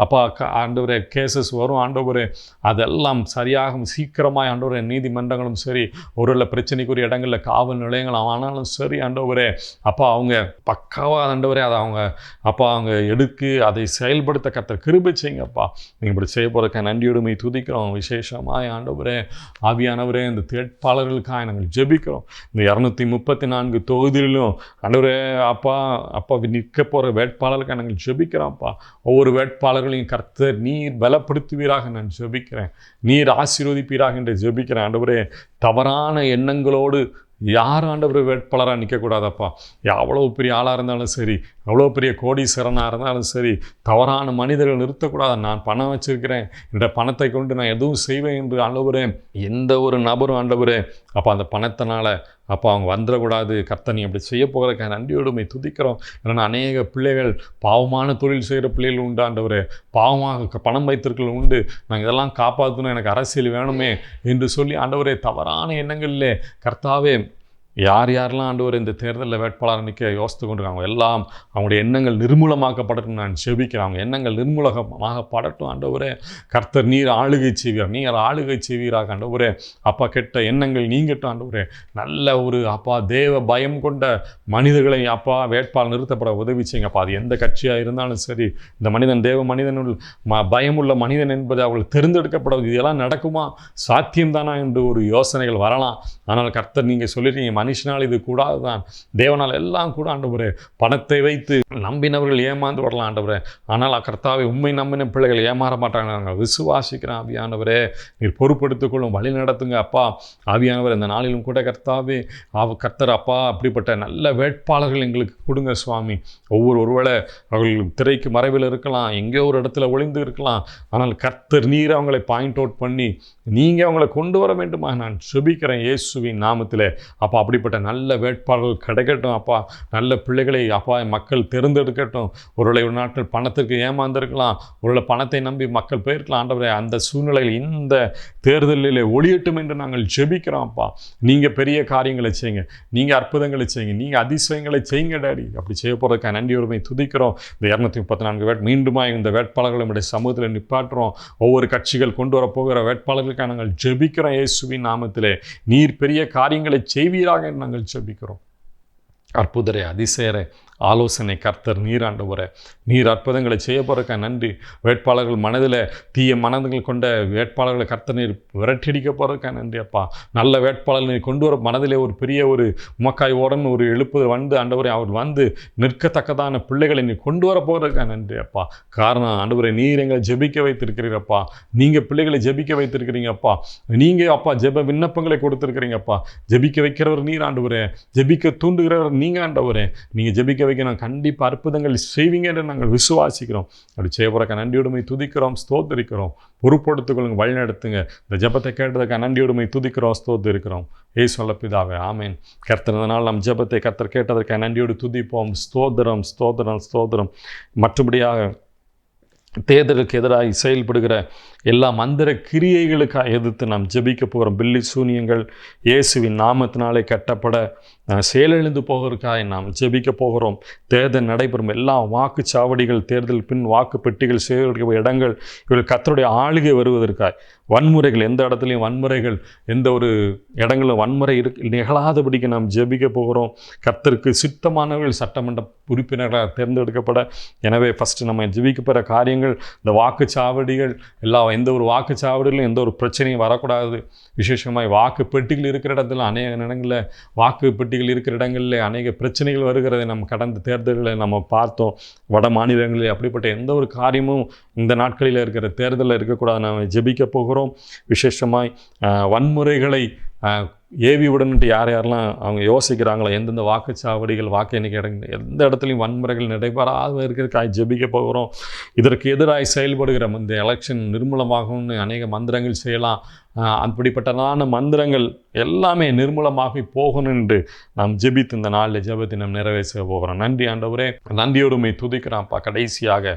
அப்பா ஆண்டவரே கேசஸ் வரும் ஆண்டவரே. அதெல்லாம் சரியாக சீக்கிரமாக ஆண்டவரே நீதிமன்றங்களும் சரி, ஒரு பிரச்சனைக்குரிய இடங்களில் காவல் நிலையங்கள் ஆனாலும் சரி ஆண்டவரே அப்பா அவங்க பக்காவாக ஆண்டவரே அதை அவங்க அப்பா அவங்க எடுத்து அதை செயல்படுத்த கர்த்தர் கிருபை செய்யுங்கப்பா. நீங்கள் இப்படி செய்ய போகிறதுக்கு நன்றியோடுமை துதிக்கிறோம். விசேஷமாக ஆண்டவரே ஆவியானவரே இந்த வேட்பாளர்களுக்காக நாங்கள் ஜெபிக்கிறோம். இந்த 234 தொகுதியிலும் ஆண்டவரே அப்பா நிற்க போகிற வேட்பாளர்களுக்காக நாங்கள் ஜெபிக்கிறோம்ப்பா. ஒவ்வொரு வேட்பாளர்களையும் கர்த்தர் நீர் பலப்படுத்துவீராக நான் ஜெபிக்கிறேன், நீர் ஆசீர்வதிப்பீராக என்று ஜெபிக்கிறேன் ஆண்டவரே. தவறான எண்ணங்களோடு யார் ஆண்டவர் வேட்பாளராக நிற்கக்கூடாதப்பா. எவ்வளோ பெரிய ஆளாக இருந்தாலும் சரி, எவ்வளோ பெரிய கோடீஸ்வரனாக இருந்தாலும் சரி, தவறான மனிதர்கள் நிறுத்தக்கூடாது. நான் பணம் வச்சுருக்கிறேன், இந்த பணத்தை கொண்டு நான் எதுவும் செய்வேன் என்று ஆண்டவரே எந்த ஒரு நபரும் ஆண்டவரே அப்போ அந்த பணத்தினால் அப்போ அவங்க வந்துடக்கூடாது. கர்த்தர் நீ அப்படி செய்ய போகிறதுக்காக நன்றியோடுமை துதிக்கிறோம். ஏன்னா அநேக பிள்ளைகள் பாவமான தொழில் செய்கிற பிள்ளைகள் உண்டு ஆண்டவரே, பாவமாக பணம் வைத்திருக்கள் உண்டு. நாங்கள் இதெல்லாம் காப்பாற்றணும், எனக்கு அரசியல் வேணுமே என்று சொல்லி ஆண்டவரே தவறான எண்ணங்களிலே கர்த்தாவே யாரெல்லாம் ஆண்டவர் இந்த தேர்தலில் வேட்பாளர் நிற்க யோசித்து கொண்டிருக்காங்க எல்லாம் அவங்களுடைய எண்ணங்கள் நிர்மூலமாக்கப்படட்டும் நான் செபிக்கிறேன். அவங்க எண்ணங்கள் நிர்மூலமாகப்படட்டும் ஆண்டவரே. கர்த்தர் நீர் ஆளுகை செய்வீர், நீங்கள் ஆளுகை செய்வீராக ஆண்டவரே. அப்பா கெட்ட எண்ணங்கள் நீங்கட்டும் ஆண்டவரே. நல்ல ஒரு அப்பா தேவ பயம் கொண்ட மனிதர்களை அப்பா வேட்பாளர் நிறுத்தப்பட உதவி செய்யுங்கப்பா. அது எந்த கட்சியாக இருந்தாலும் சரி, இந்த மனிதன் தேவ மனிதனுள் பயமுள்ள மனிதன் என்பதை அவர்கள் தேர்ந்தெடுக்கப்படுவது இதெல்லாம் நடக்குமா, சாத்தியம்தானா என்று ஒரு யோசனைகள் வரலாம். ஆனால் கர்த்தர் நீங்கள் சொல்லிட்டீங்க மனுஷனால் இது கூடாது தான், தேவனால் எல்லாம் கூட ஆண்டவரே. பணத்தை வைத்து நம்பினவர்கள் ஏமாந்து வரலாம் ஆண்டவரே, ஆனால் கர்த்தாவை உண்மை நம்பின பிள்ளைகள் ஏமாற மாட்டாங்க. நாங்கள் விசுவாசிக்கிறேன் ஆவியானவரே. நீர் பொறுப்படுத்திக்கொள்ளும், வழி நடத்துங்க அப்பா. ஆவியானவர் இந்த நாளிலும் கூட கர்த்தாவே கர்த்தர் அப்பா அப்படிப்பட்ட நல்ல வேட்பாளர்கள் எங்களுக்கு கொடுங்க சுவாமி. ஒருவேளை அவர்கள் திரைக்கு மறைவில் இருக்கலாம், எங்கேயோ ஒரு இடத்துல ஒளிந்து இருக்கலாம், ஆனால் கர்த்தர் நீர் அவங்களை பாயிண்ட் அவுட் பண்ணி நீங்கள் அவங்களை கொண்டு வர வேண்டுமா நான் செபிக்கிறேன் இயேசுவின் நாமத்திலே. அப்பா அப்படிப்பட்ட நல்ல வேட்பாளர்கள் கிடைக்கட்டும் அப்பா. நல்ல பிள்ளைகளை அப்பா மக்கள் தேர்ந்தெடுக்கட்டும். ஒருவேளை ஒரு நாட்கள் பணத்திற்கு ஏமாந்திருக்கலாம், ஒருவேளை பணத்தை நம்பி மக்கள் போயிருக்கலாம் ஆண்டவரே. அந்த சூழ்நிலையில் இந்த தேர்தலில் ஒளியட்டும் என்று நாங்கள் ஜெபிக்கிறோம் அப்பா. நீங்கள் பெரிய காரியங்களை செய்யுங்க, நீங்கள் அற்புதங்களை செய்யுங்க, நீங்கள் அதிசயங்களை செய்யுங்க டாடி. அப்படி செய்ய போகிறதுக்காக நன்றியோடுமை துதிக்கிறோம். இந்த 234 மீண்டுமா இந்த வேட்பாளர்கள் நம்முடைய சமூகத்தில் நிப்பாட்டுறோம். ஒவ்வொரு கட்சிகள் கொண்டு வரப்போகிற வேட்பாளர்களுக்காக நாங்கள் ஜெபிக்கிறோம் இயேசுவின் நாமத்திலே. நீர் பெரிய காரியங்களை செய்வீராக நாங்கள் ஜெபிக்கிறோம். அற்புதரே, அதிசயரே, ஆலோசனை கர்த்தர் நீர் ஆண்டவரே. நீர் அற்புதங்களை செய்ய போகிறக்க நன்றி. வேட்பாளர்கள் மனதில் தீய மனதுகள் கொண்ட வேட்பாளர்களை கர்த்தர் நீர் விரட்டியடிக்க போகிறதுக்காக நன்றி அப்பா. நல்ல வேட்பாளர்கள் நீர் கொண்டு வர மனதிலே ஒரு பெரிய ஒரு உமக்காய் ஓடன் ஒரு எழுப்புதல் வந்து ஆண்டவரே அவர் வந்து நிற்கத்தக்கதான பிள்ளைகளை நீர் கொண்டு வர போகிறதுக்காக நன்றி அப்பா. காரணம் ஆண்டவரே நீர் எங்களை ஜெபிக்க வைத்திருக்கிறீரப்பா. நீங்கள் பிள்ளைகளை ஜெபிக்க வைத்திருக்கிறீங்கப்பா. நீங்கள் அப்பா ஜெப விண்ணப்பங்களை கொடுத்துருக்கிறீங்கப்பா. ஜெபிக்க வைக்கிறவர் நீர் ஆண்டவரே, ஜெபிக்க தூண்டுகிறவர் நீங்கள் ஆண்டவரே. நீங்கள் ஜெபிக்க வைக்க நான் கண்டிப்பாக அற்புதங்கள் செய்வீங்க என்று நாங்கள் விசுவாசிக்கிறோம். அப்படி செய்ய போகிறக்க நன்றியோடுமை துதிக்கிறோம், ஸ்தோத்திரிக்கிறோம். பொறுப்படுத்திக்கொள்ளுங்க, வழி நடத்துங்க. இந்த ஜெபத்தை கேட்டதுக்கு நன்றியோடுமை துதிக்கிறோம், ஸ்தோத்திரிக்கிறோம். ஏசு நல்ல பிதாவே, ஆமேன். கர்த்தர் நம் ஜெபத்தை கர்த்தர் கேட்டதற்கு நன்றியோடு துதிப்போம். ஸ்தோத்திரம், ஸ்தோத்திரம், ஸ்தோத்திரம். மற்றபடியாக தேர்தலுக்கு எதிராக செயல்படுகிற எல்லா மந்திர கிரியைகளுக்காக எதிர்த்து நாம் ஜெபிக்க போகிறோம். பில்லி சூனியங்கள் இயேசுவின் நாமத்தினாலே கட்டப்பட செயலிழந்து போகிறதுக்காக நாம் ஜெபிக்க போகிறோம். தேர்தல் நடைபெறும் எல்லா வாக்குச்சாவடிகள், தேர்தல் பின் வாக்கு பெட்டிகள் சேகரிக்க இடங்கள், இவர்கள் கர்த்தருடைய ஆளுகை வருவதற்காக வன்முறைகள், எந்த இடத்துலையும் வன்முறைகள், எந்த ஒரு இடங்களும் வன்முறை நிகழாதபடிக்கு நாம் ஜெபிக்க போகிறோம். கர்த்தருக்கு சித்தமானவர்கள் சட்டமன்ற உறுப்பினர்களாக தேர்ந்தெடுக்கப்பட. எனவே ஃபஸ்ட்டு நம்ம ஜெபிக்கப்போகிற காரியங்கள், இந்த வாக்குச்சாவடிகள் எந்த ஒரு வாக்குச்சாவடியிலும் எந்த ஒரு பிரச்சனையும் வரக்கூடாது. விசேஷமாக வாக்கு பெட்டிகள் இருக்கிற இடத்துல அநேக இடங்களில் வாக்கு பெட்டிகள் இருக்கிற இடங்களில் அநேக பிரச்சனைகள் வருகிறதை நம்ம கடந்த தேர்தலில் நம்ம பார்த்தோம். வட மாநிலங்களில் அப்படிப்பட்ட எந்த ஒரு காரியமும் இந்த நாட்களில் இருக்கிற தேர்தலில் இருக்கக்கூடாது. நம்ம ஜெபிக்க போகிறோம். விசேஷமாய் வன்முறைகளை ஏவி விடணுன்ட்டு யாரெல்லாம் அவங்க யோசிக்கிறாங்களோ, எந்தெந்த வாக்குச்சாவடிகள், வாக்கு எண்ணிக்கை இடங்கள் எந்த இடத்துலையும் வன்முறைகள் நடைபெறாத இருக்கிறதுக்காக ஜெபிக்க போகிறோம். இதற்கு எதிராக செயல்படுகிற இந்த எலெக்ஷன் நிர்மூலமாகும்னு அநேக மந்திரங்கள் செய்யலாம். அப்படிப்பட்டதான மந்திரங்கள் எல்லாமே நிர்மூலமாகி போகணும் என்று நாம் ஜெபித்து இந்த நாளில் ஜெபத்தை நாம் நிறைவேற்ற போகிறோம். நன்றி ஆண்டவரே, நன்றியோடுமை துதிக்கிறோம்ப்பா. கடைசியாக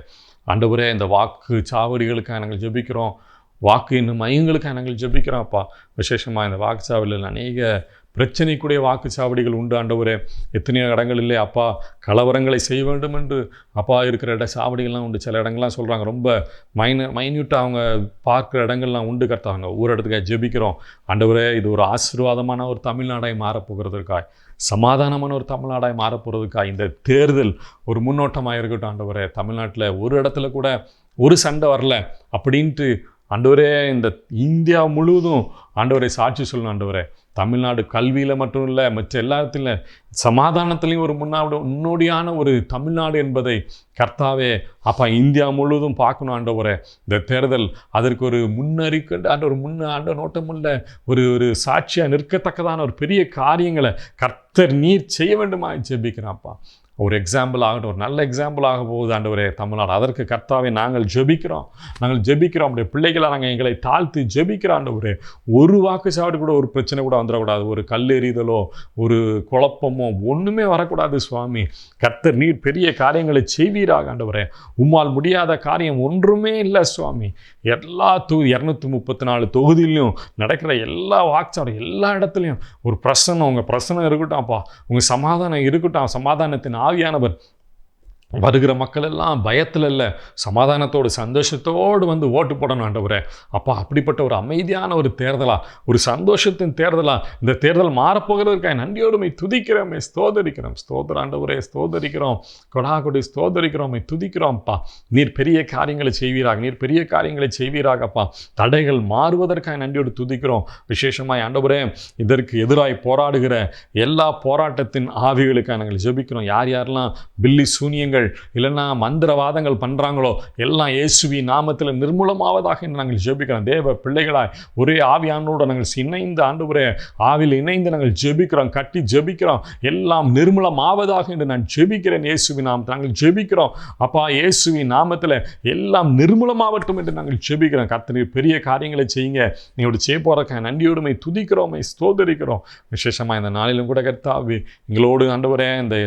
ஆண்டவரே, இந்த வாக்கு சாவடிகளுக்காக நாங்கள் ஜெபிக்கிறோம். வாக்கு இன்னும் மையங்களுக்காக நாங்கள் ஜெபிக்கிறோம்ப்பா. விசேஷமாக இந்த வாக்குச்சாவடியில் அநேக பிரச்சனைக்குரிய வாக்குச்சாவடிகள் உண்டு ஆண்டவரே. எத்தனையோ இடங்களிலே அப்பா கலவரங்களை செய்ய வேண்டும் என்று அப்பா இருக்கிற சாவடிகள்லாம் உண்டு. சில இடங்கள்லாம் சொல்கிறாங்க ரொம்ப மைன்யூட்டாக அவங்க பார்க்குற இடங்கள்லாம் உண்டு. கர்த்தாங்க ஒவ்வொரு இடத்துக்காக ஜெபிக்கிறோம் ஆண்டவரே. இது ஒரு ஆசீர்வாதமான ஒரு தமிழ்நாடாய் மாறப்போகிறதுக்காய், சமாதானமான ஒரு தமிழ்நாடாய் மாறப்போகிறதுக்காக இந்த தேர்தல் ஒரு முன்னோட்டமாக இருக்கட்டும் ஆண்டவரே. தமிழ்நாட்டில் ஒரு இடத்துல கூட ஒரு சண்டை வரல அப்படின்ட்டு ஆண்டவரே, இந்த இந்தியா முழுவதும் ஆண்டவரை சாட்சி சொல்லணும் ஆண்டவரே. தமிழ்நாடு கல்வியில் மட்டும் இல்லை, மற்ற எல்லாத்திலும் சமாதானத்துலேயும் ஒரு முன்னோடியான ஒரு தமிழ்நாடு என்பதை கர்த்தாவே அப்பா இந்தியா முழுவதும் பார்க்கணும் ஆண்டவரே. இந்த தேர்தல் அதற்கு ஒரு முன்னறிக்கை நோட்டம் உள்ள ஒரு சாட்சியாக நிற்கத்தக்கதான ஒரு பெரிய காரியங்களை கர்த்தர் நீர் செய்ய வேண்டுமா ஜெபிக்கிறான்ப்பா. ஒரு எக்ஸாம்பிள் ஆகட்டும், ஒரு நல்ல எக்ஸாம்பிள் ஆக போகுது ஆண்டவரே தமிழ்நாடு. அதற்கு கர்த்தாவே நாங்கள் ஜெபிக்கிறோம். அப்படியே பிள்ளைகளை நாங்கள் எங்களை தாழ்த்து ஜெபிக்கிறோம் ஆண்டவரே. ஒரு வாக்குச்சாவடி கூட ஒரு பிரச்சனை கூட வந்துடக்கூடாது. ஒரு கல் எறிதலோ ஒரு குழப்பமோ ஒன்றுமே வரக்கூடாது சுவாமி. கர்த்தர் நீர் பெரிய காரியங்களை செய்வீராக ஆண்டவரே. உம்மால் முடியாத காரியம் ஒன்றுமே இல்லை சுவாமி. எல்லா 234 தொகுதியிலையும் நடக்கிற எல்லா வாக்குச்சாவடி எல்லா இடத்துலையும் ஒரு பிரசனம், உங்கள் பிரசனம் இருக்கட்டும்ப்பா. உங்கள் சமாதானம் இருக்கட்டும். சமாதானத்தின் ஆவியானவர் வருகிற மக்கள் எல்லாம் பயத்தில் இல்லை, சமாதானத்தோடு சந்தோஷத்தோடு வந்து ஓட்டு போடணும் ஆண்டவரே. அப்பா அப்படிப்பட்ட ஒரு அமைதியான ஒரு தேர்தலா, ஒரு சந்தோஷத்தின் தேர்தலா இந்த தேர்தல் மாறப்போகிறதுக்காக நன்றியோடுமை துதிக்கிறோமே, ஸ்தோதரிக்கிறோம். ஸ்தோத்திர ஆண்டவரே, ஸ்தோதரிக்கிறோம். கொடாகொடி ஸ்தோதரிக்கிறோமே, துதிக்கிறோம்ப்பா. நீர் பெரிய காரியங்களை செய்வீராக, நீர் பெரிய காரியங்களை செய்வீராகப்பா. தடைகள் மாறுவதற்காக நன்றியோடு துதிக்கிறோம். விசேஷமாய் ஆண்டவரே, இதற்கு எதிராய் போராடுகிற எல்லா போராட்டத்தின் ஆவிகளுக்காக நாங்கள் ஜெபிக்கிறோம். யாரெல்லாம் பில்லி சூனியங்கள் இல்லைன்னா மந்திரவாதங்கள் பண்ணுறாங்களோ எல்லாம் இயேசுவின் நாமத்தில் நிர்மூலமாவதாக என்று நாங்கள் ஜெபிக்கிறோம். தேவ பிள்ளைகளாய் ஒரே ஆவியானோடு நாங்கள் இணைந்து ஆண்டவரே, ஆவியில் இணைந்து நாங்கள் ஜெபிக்கிறோம், கட்டி ஜெபிக்கிறோம். எல்லாம் நிர்மூலமாவதாக என்று நான் ஜெபிக்கிறேன். இயேசுவின் நாமத்தில் நாங்கள் ஜெபிக்கிறோம். அப்பா இயேசுவின் நாமத்தில் எல்லாம் நிர்மூலமாகட்டும் என்று நாங்கள் ஜெபிக்கிறோம். கர்த்தர் பெரிய காரியங்களை செய்யுங்க. நீங்களோட செய்ய போகிறக்க நன்றியோடுமை துதிக்கிறோம், ஸ்தோதரிக்கிறோம். விசேஷமாக இந்த நாளிலும் கூட கர்த்தாவே எங்களோடு ஆண்டவரே இந்த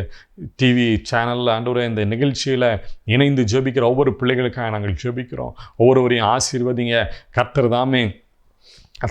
டிவி சேனலில் ஆண்டவரே இந்த நிகழ்ச்சியில் இணைந்து ஜெபிக்கிற ஒவ்வொரு பிள்ளைகளுக்காக நாங்கள் ஜெபிக்கிறோம். ஒவ்வொருவரையும் ஆசீர்வதிங்க. கர்த்தர் தாமே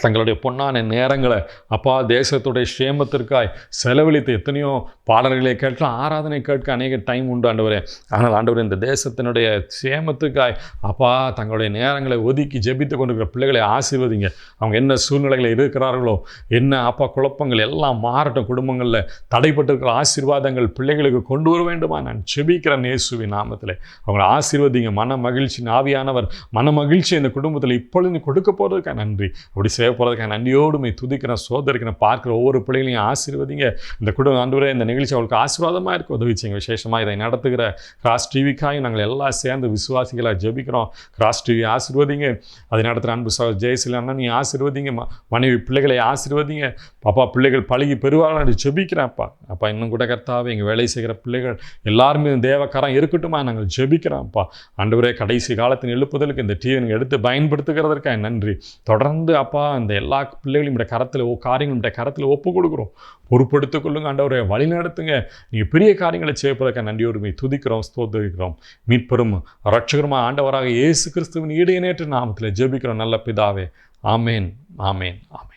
தங்களுடைய பொன்னான நேரங்களை அப்பா தேசத்துடைய சேமத்திற்காய் செலவழித்து எத்தனையோ பாடல்களை கேட்கலாம், ஆராதனை கேட்க அநேக டைம் உண்டு ஆண்டவரே. ஆனால் ஆண்டவரே இந்த தேசத்தினுடைய சேமத்துக்காய் அப்பா தங்களுடைய நேரங்களை ஒதுக்கி ஜெபித்து கொண்டிருக்கிற பிள்ளைகளை ஆசீர்வதிங்க. அவங்க என்ன சூழ்நிலைகளில் இருக்கிறார்களோ, என்ன அப்பா குழப்பங்கள் எல்லாம் மாறட்டும். குடும்பங்களில் தடைப்பட்டிருக்கிற ஆசீர்வாதங்கள் பிள்ளைகளுக்கு கொண்டு வர வேண்டுமா நான் ஜெபிக்கிறேன் இயேசுவின் நாமத்தில். அவங்களை ஆசீர்வதிங்க. மன மகிழ்ச்சி ஆவியானவர் மன மகிழ்ச்சி இந்த குடும்பத்தில் இப்பொழுது கொடுக்க போகிறதுக்காக நன்றி. அப்படி சேவை போகிறதுக்காக நன்றியோடுமை துதிக்கிறேன், சோதரிக்கிறேன். பார்க்குற ஒவ்வொரு பிள்ளைகளையும் ஆசீர்வதிங்க. இந்த குடும்பம் ஆண்டவரே இந்த நிகழ்ச்சி அவங்களுக்கு ஆசீர்வாதமாக இருக்க உதவி செய்யுங்க. விசேஷமாக இதை நடத்துகிற கிராஸ் டிவிக்காயும் நாங்கள் எல்லாம் சேர்ந்து விசுவாசிகளாக ஜெபிக்கிறோம். கிராஸ் டிவி ஆசீர்வதிங்க. அதை நடத்துகிற அன்பு ஜெயசில அண்ணன் நீ ஆசீர்வதிங்க. மனைவி பிள்ளைகளை ஆசீர்வதிங்க. அப்பா பிள்ளைகள் பழகி பெறுவார்கள் ஜெபிக்கிறேன்ப்பா. அப்பா இன்னும் கூட கர்த்தாவே எங்கள் வேலை செய்கிற பிள்ளைகள் எல்லாருமே தேவக்காரம் இருக்கட்டுமா நாங்கள் ஜெபிக்கிறோம்ப்பா. ஆண்டவரே கடைசி காலத்தின் எழுப்புதலுக்கு இந்த டிவி நீங்கள் எடுத்து பயன்படுத்துகிறதற்காக நன்றி. தொடர்ந்து அப்பா இந்த எல்லா பிள்ளைகளையும் நம்முடைய கரத்தில் காரியங்கள் நம்முடைய கரத்தில் ஒப்பு கொடுக்குறோம். பொறுப்படுத்திக் கொள்ளுங்க ஆண்டவரே, வழி நடத்துங்க. நீங்கள் பெரிய காரியங்களை செய்வதற்காக நன்றியோருமை துதிக்கிறோம், ஸ்தோத்திரிக்கிறோம். மீட்பெரும் இரட்சகருமா ஆண்டவராக இயேசு கிறிஸ்துவின் ஈடு இணையற்ற நாமத்தில் ஜெபிக்கிறோம் நல்ல பிதாவே. ஆமேன், ஆமேன், ஆமேன்.